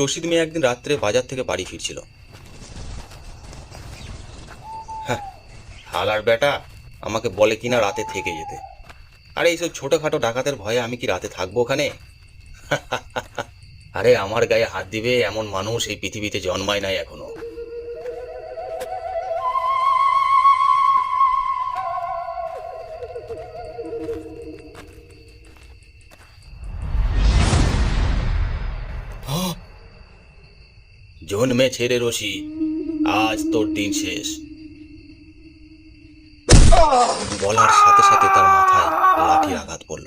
রশিদ মিয়া একদিন রাত্রে বাজার থেকে বাড়ি ফিরছিল। হ্যাঁ, হালার বেটা আমাকে বলে কিনা রাতে থেকে যেতে। আরে এইসব ছোটখাটো ডাকাতের ভয়ে আমি কি রাতে থাকবো ওখানে? আরে আমার গায়ে হাত দিবে এমন মানুষ এই পৃথিবীতে জন্মায় নাই এখনো। জন্মেছে রে রশিদ, আজ তোর দিন শেষ। বলার সাথে সাথে তার মাথায় লাঠির আঘাত পড়ল।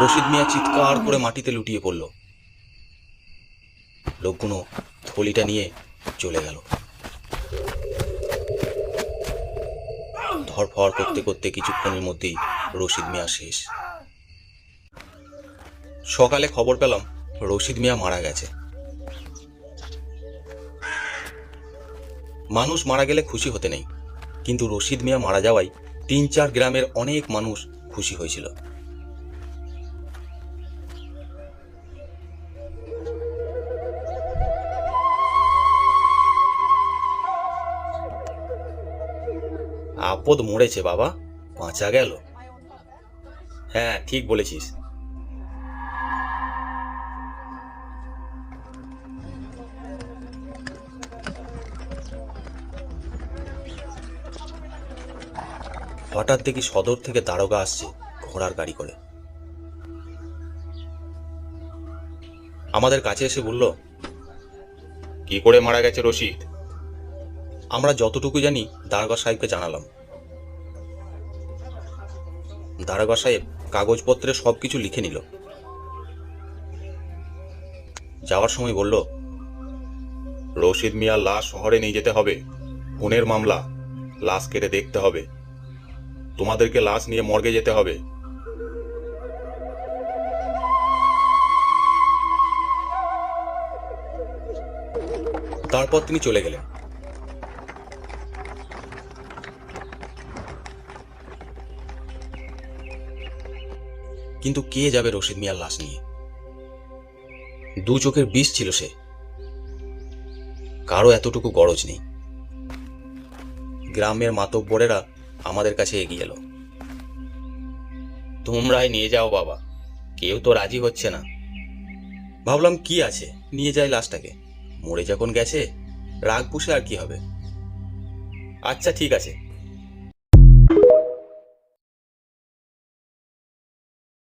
রশিদ মিয়া চিৎকার করে মাটিতে লুটিয়ে পড়ল। লোকগুলো থলিটা নিয়ে চলে গেল। ধরফর করতে করতে কিছুক্ষণের মধ্যেই রশিদ মিয়া শেষ। সকালে খবর পেলাম রশিদ মিয়া মারা গেছে। মানুষ মারা গেলে খুশি হতে নেই, কিন্তু রশিদ মিয়া মারা যাওয়ায় 3-4 গ্রামের অনেক মানুষ খুশি হয়েছিল। আপদ মরেছে বাবা, বাঁচা গেল। হ্যাঁ, ঠিক বলেছিস। হঠাৎ দেখি সদর থেকে দারোগা আসছে ঘোড়ার গাড়ি করে। আমাদের কাছে এসে বলল, কি করে মারা গেছে রশিদ? আমরা যতটুকু জানি দারোগা সাহেবকে জানালাম। দারোগা সাহেব কাগজপত্রে সবকিছু লিখে নিল। যাওয়ার সময় বলল, রশিদ মিয়ার লাশ শহরে নিয়ে যেতে হবে, খুনের মামলা, লাশ কেটে দেখতে হবে, তোমাদেরকে লাশ নিয়ে মর্গে যেতে হবে। তারপর তিনি চলে গেলেন। কিন্তু কে যাবে রশিদ মিয়ার লাশ নিয়ে? 2 চোখের বিষ ছিল সে, কারো এতটুকু গরজ নেই। গ্রামের মাতব্বরেরা আমাদের কাছে এগিয়ে এলো। তোমরাই নিয়ে যাও বাবা, কেউ তো রাজি হচ্ছে না। ভাবলাম কি আছে, নিয়ে যাই লাশটাকে, মরে যখন গেছে রাগ পুষে আর কি হবে। আচ্ছা ঠিক আছে,